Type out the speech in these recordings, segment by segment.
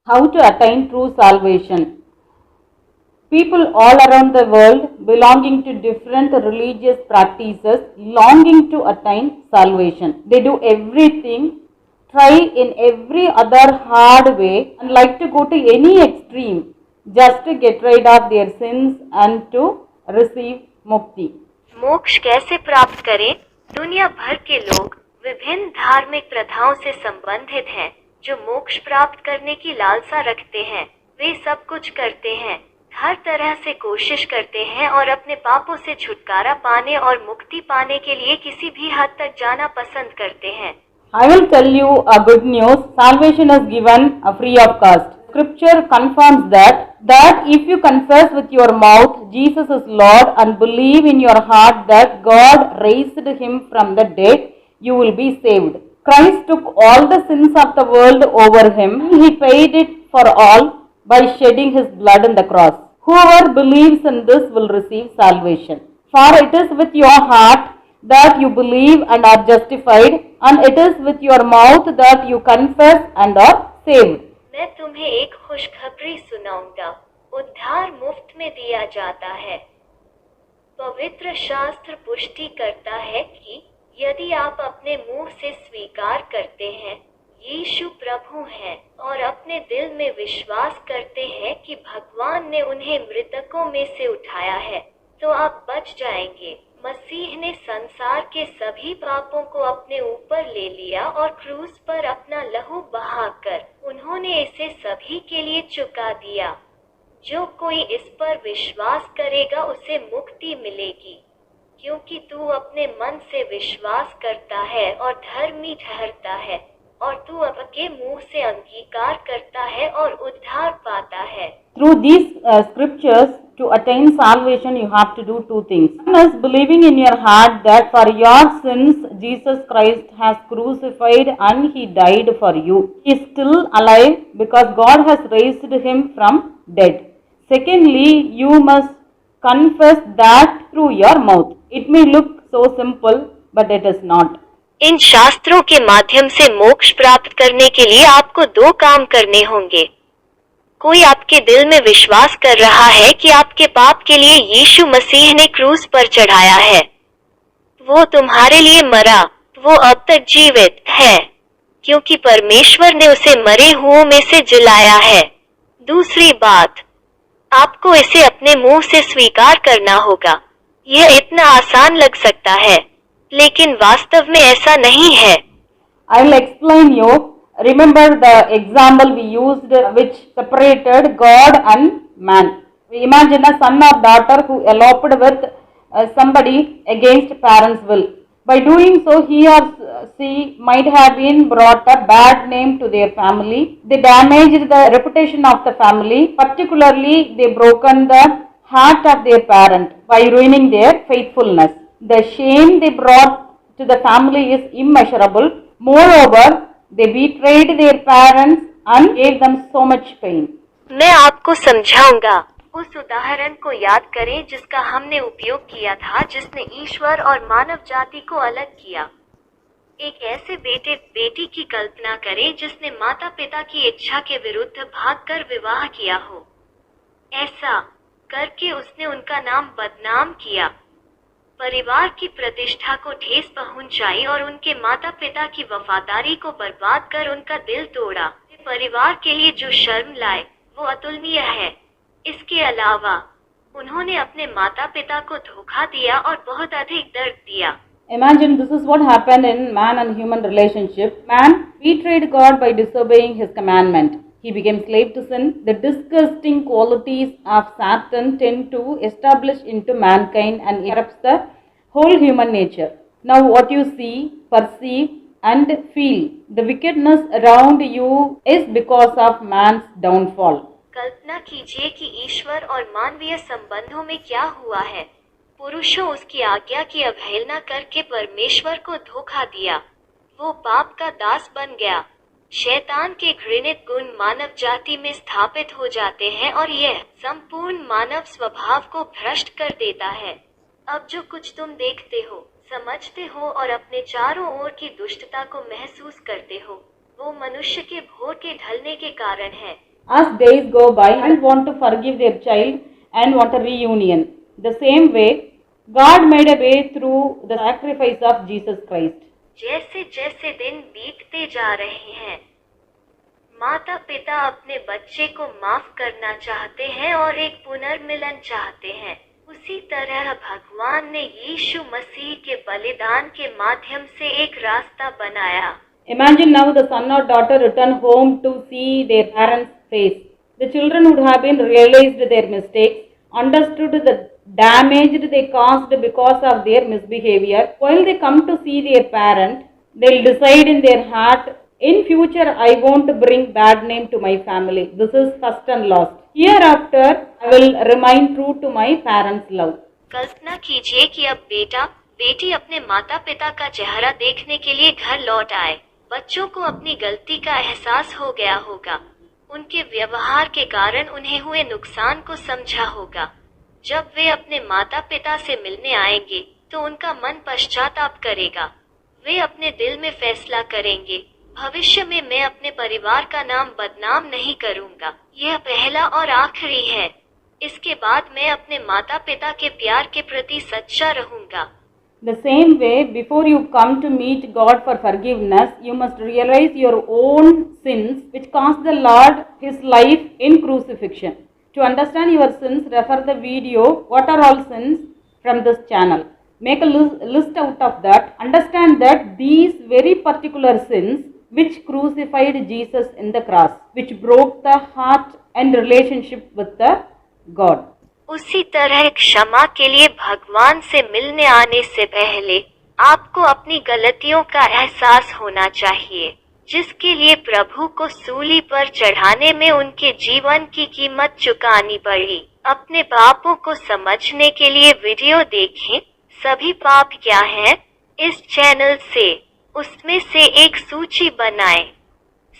How to attain true salvation? People all around the world belonging to different religious practices longing to attain salvation. They do everything, try in every other hard way and like to go to any extreme just to get rid of their sins and to receive mukti. मोक्ष कैसे प्राप्त करें? दुनिया भर के लोग विभिन्न धार्मिक प्रथाओं से संबंधित हैं, जो मोक्ष प्राप्त करने की लालसा रखते हैं। वे सब कुछ करते हैं, हर तरह से कोशिश करते हैं और अपने पापों से छुटकारा पाने और मुक्ति पाने के लिए किसी भी हद तक जाना पसंद करते हैं। I will tell you a good news. Salvation is given free of cost. Scripture confirms that if you confess with your mouth Jesus is Lord and believe in your heart that God raised him from the dead, you will be saved. Christ took all the sins of the world over him. He paid it for all by shedding his blood on the cross. Whoever believes in this will receive salvation. For it is with your heart that you believe and are justified, and it is with your mouth that you confess and are saved. मैं तुम्हें एक खुशखबरी सुनाऊंगा। उद्धार मुफ्त में दिया जाता है। पवित्र शास्त्र पुष्टि करता है कि यदि आप अपने मुंह से स्वीकार करते हैं यीशु प्रभु है और अपने दिल में विश्वास करते हैं कि भगवान ने उन्हें मृतकों में से उठाया है, तो आप बच जाएंगे। मसीह ने संसार के सभी पापों को अपने ऊपर ले लिया और क्रूस पर अपना लहू बहाकर उन्होंने इसे सभी के लिए चुका दिया। जो कोई इस पर विश्वास करेगा उसे मुक्ति मिलेगी, क्योंकि तू अपने मन से विश्वास करता है और धर्मी ठहरता है और तू अपने मुंह से अंगीकार करता है और उद्धार पाता है। Through these scriptures, to attain salvation, you have to do two things. One is believing in your heart that for your sins, Jesus Christ has crucified and he died for you. He is still alive because God has raised him from dead. Secondly, you must confess that through your mouth. It may look so simple, but it is not. इन शास्त्रों के माध्यम से मोक्ष प्राप्त करने के लिए आपको दो काम करने होंगे। कोई आपके दिल में विश्वास कर रहा है कि आपके पाप के लिए यीशु मसीह ने क्रूस पर चढ़ाया है, वो तुम्हारे लिए मरा, वो अब तक जीवित है, क्योंकि परमेश्वर ने उसे मरे हुओं में से जिलाया है। दूसरी बात, आपको इसे अपने मुंह से स्वीकार करना होगा। यह इतना आसान लग सकता है, लेकिन वास्तव में ऐसा नहीं है। I will explain you. Remember the example we used which separated God and man. We imagine a son or daughter who eloped with somebody against parents' will. By doing so, he or she might have been brought a bad name to their family. They damaged the reputation of the family. Particularly, they broken the heart of their parent by ruining their faithfulness. The shame they brought to the family is immeasurable. Moreover, they betrayed their parents and gave them so much pain. मैं आपको समझाऊंगा। उस उदाहरण को याद करें जिसका हमने उपयोग किया था, जिसने ईश्वर और मानव जाति को अलग किया। एक ऐसे बेटे बेटी की कल्पना करें जिसने माता पिता की इच्छा के विरुद्ध भागकर विवाह किया हो। ऐसा करके उसने उनका नाम बदनाम किया, परिवार की प्रतिष्ठा को ठेस पहुंचाई और उनके माता पिता की वफादारी को बर्बाद कर उनका दिल तोड़ा। परिवार के लिए जो शर्म लाए वो अतुलनीय है। इसके अलावा उन्होंने अपने माता पिता को धोखा दिया और बहुत अधिक दर्द दिया। Imagine this is what happened in man and human relationship. Man betrayed God by disobeying his commandment. He became slave to sin. The disgusting qualities of Satan tend to establish into mankind and corrupts the whole human nature. Now what you see, perceive and feel, the wickedness around you is because of man's downfall. कल्पना कीजिए कि ईश्वर और मानवीय संबंधों में क्या हुआ है। पुरुषों उसकी आज्ञा की अवहेलना करके परमेश्वर को धोखा दिया। वो पाप का दास बन गया। शैतान के घृणित गुण मानव जाति में स्थापित हो जाते हैं और यह संपूर्ण मानव स्वभाव को भ्रष्ट कर देता है। अब जो कुछ तुम देखते हो, समझते हो और अपने चारों ओर की दुष्टता को महसूस करते हो, वो मनुष्य के भोर के ढलने के कारण है। as days go by and want to forgive their child and want a reunion. The same way, God made a way through the sacrifice of Jesus Christ. जैसे जैसे दिन बीतते जा रहे हैं, माता पिता अपने बच्चे को माफ करना चाहते हैं और एक पुनर्मिलन चाहते हैं। उसी तरह भगवान ने यीशु मसीह के बलिदान के माध्यम से एक रास्ता बनाया। Imagine now the son or daughter return home to see their parents' face. The children would have been realized their mistakes, understood the damage they caused because of their misbehavior. While they come to see their parent, they'll decide in their heart, in future I won't bring bad name to my family. This is first and last. Hereafter I will remain true to my parents' love. कल्पना कीजिए कि अब बेटा बेटी अपने माता पिता का चेहरा देखने के लिए घर लौट आए। बच्चों को अपनी गलती का एहसास हो गया होगा, उनके व्यवहार के कारण उन्हें हुए नुकसान को समझा होगा। जब वे अपने माता पिता से मिलने आएंगे तो उनका मन पश्चाताप करेगा। वे अपने दिल में फैसला करेंगे, भविष्य में मैं अपने परिवार का नाम बदनाम नहीं करूंगा। यह पहला और आखिरी है। इसके बाद मैं अपने माता पिता के प्यार के प्रति सच्चा रहूंगा। The same way, before you come to meet God for forgiveness, you must realize your own sins which cost the Lord His life in crucifixion. To understand your sins, refer the video, What Are All Sins, from this channel. Make a list out of that. Understand that these very particular sins which crucified Jesus in the cross, which broke the heart and relationship with the God. उसी तरह क्षमा के लिए भगवान से मिलने आने से पहले आपको अपनी गलतियों का एहसास होना चाहिए, जिसके लिए प्रभु को सूली पर चढ़ाने में उनके जीवन की कीमत चुकानी पड़ी। अपने पापों को समझने के लिए वीडियो देखें, सभी पाप क्या हैं, इस चैनल से। उसमें से एक सूची बनाएं।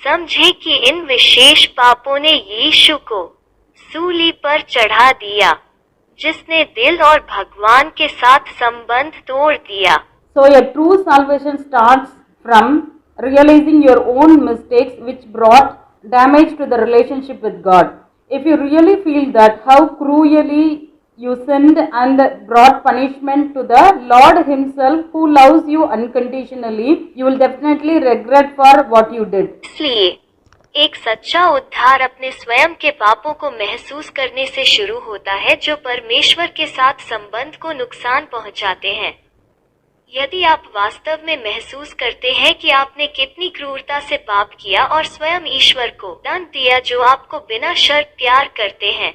समझें कि इन विशेष पापों ने यीशु को सूली पर चढ़ा दिया, जिसने दिल और भगवान के साथ संबंध तोड़ दिया। So a true salvation starts from realizing your own mistakes which brought damage to the relationship with God. If you really feel that how cruelly you sinned and brought punishment to the Lord Himself who loves you unconditionally, you will definitely regret for what you did. इसलिए एक सच्चा उद्धार अपने स्वयं के पापों को महसूस करने से शुरू होता है, जो परमेश्वर के साथ संबंध को नुकसान पहुंचाते हैं। यदि आप वास्तव में महसूस करते हैं कि आपने कितनी क्रूरता से पाप किया और स्वयं ईश्वर को दंड दिया जो आपको बिना शर्त प्यार करते हैं,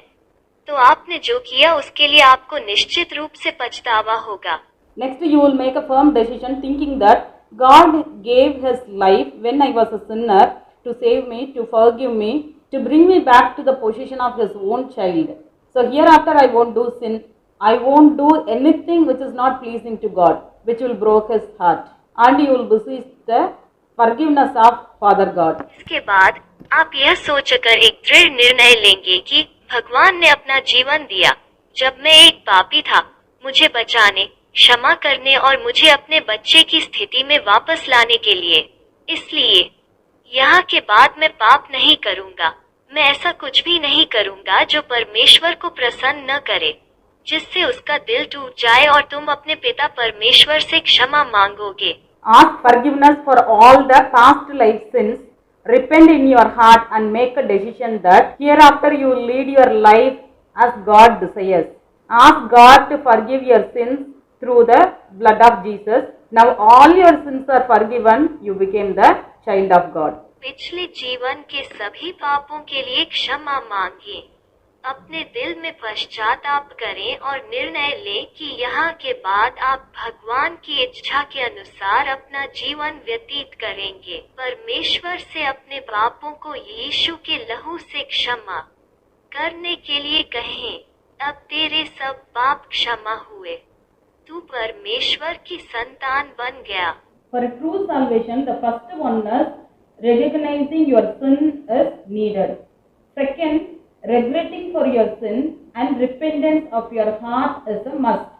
तो आपने जो किया उसके लिए आपको निश्चित रूप से पछतावा होगा। Next, you will make a firm decision thinking that God gave His life when I was a sinner to save me, to forgive me, to bring me back to the position of His own child. So hereafter I won't do sin. I won't do anything which is not pleasing to God, which will break His heart. And you will beseech the forgiveness of Father God. इसके बाद आप यह सोचकर एक दृढ़ निर्णय लेंगे कि भगवान ने अपना जीवन दिया जब मैं एक पापी था, मुझे बचाने, क्षमा करने और मुझे अपने बच्चे की स्थिति में वापस लाने के लिए। इसलिए यहाँ के बाद मैं पाप नहीं करूँगा। मैं ऐसा कुछ भी नहीं करूँगा जो परमेश्वर को प्रसन्न न करे, जिससे उसका दिल टूट जाए और तुम अपने पिता परमेश्वर से क्षमा मांगोगे। Ask forgiveness for all the past life sins. Repent in your heart and make a decision that hereafter you will lead your life as God desires. Ask God to forgive your sins through the blood of Jesus. Now all your sins are forgiven. You became the child of God. पिछले जीवन के सभी पापों के लिए क्षमा मांगिए। अपने दिल में पश्चाताप करें और निर्णय लें कि यहाँ के बाद आप भगवान की इच्छा के अनुसार अपना जीवन व्यतीत करेंगे। परमेश्वर से अपने पापों को यीशु के लहू से क्षमा करने के लिए कहें, अब तेरे सब पाप क्षमा हुए, तू परमेश्वर की संतान बन गया। For a true salvation, the first one is recognizing your sin is needed. Second, regretting for your sin and repentance of your heart is a must.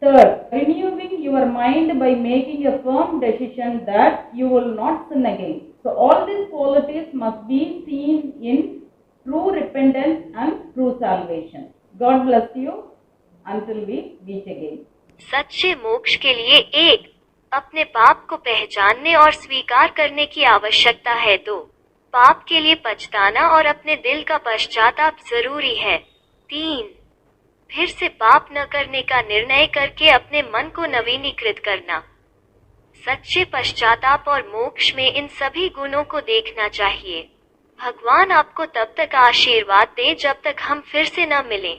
Third, renewing your mind by making a firm decision that you will not sin again. So all these qualities must be seen in repentance and true salvation. God bless you until we meet again. सच्चे मोक्ष के लिए 1. अपने पाप को पहचानने और स्वीकार करने की आवश्यकता है। 2. पाप के लिए पछताना और अपने दिल का पश्चाताप जरूरी है। 3. फिर से पाप न करने का निर्णय करके अपने मन को नवीनीकृत करना। सच्चे पश्चाताप और मोक्ष में इन सभी गुणों को देखना चाहिए। भगवान आपको तब तक आशीर्वाद दे जब तक हम फिर से न मिलें।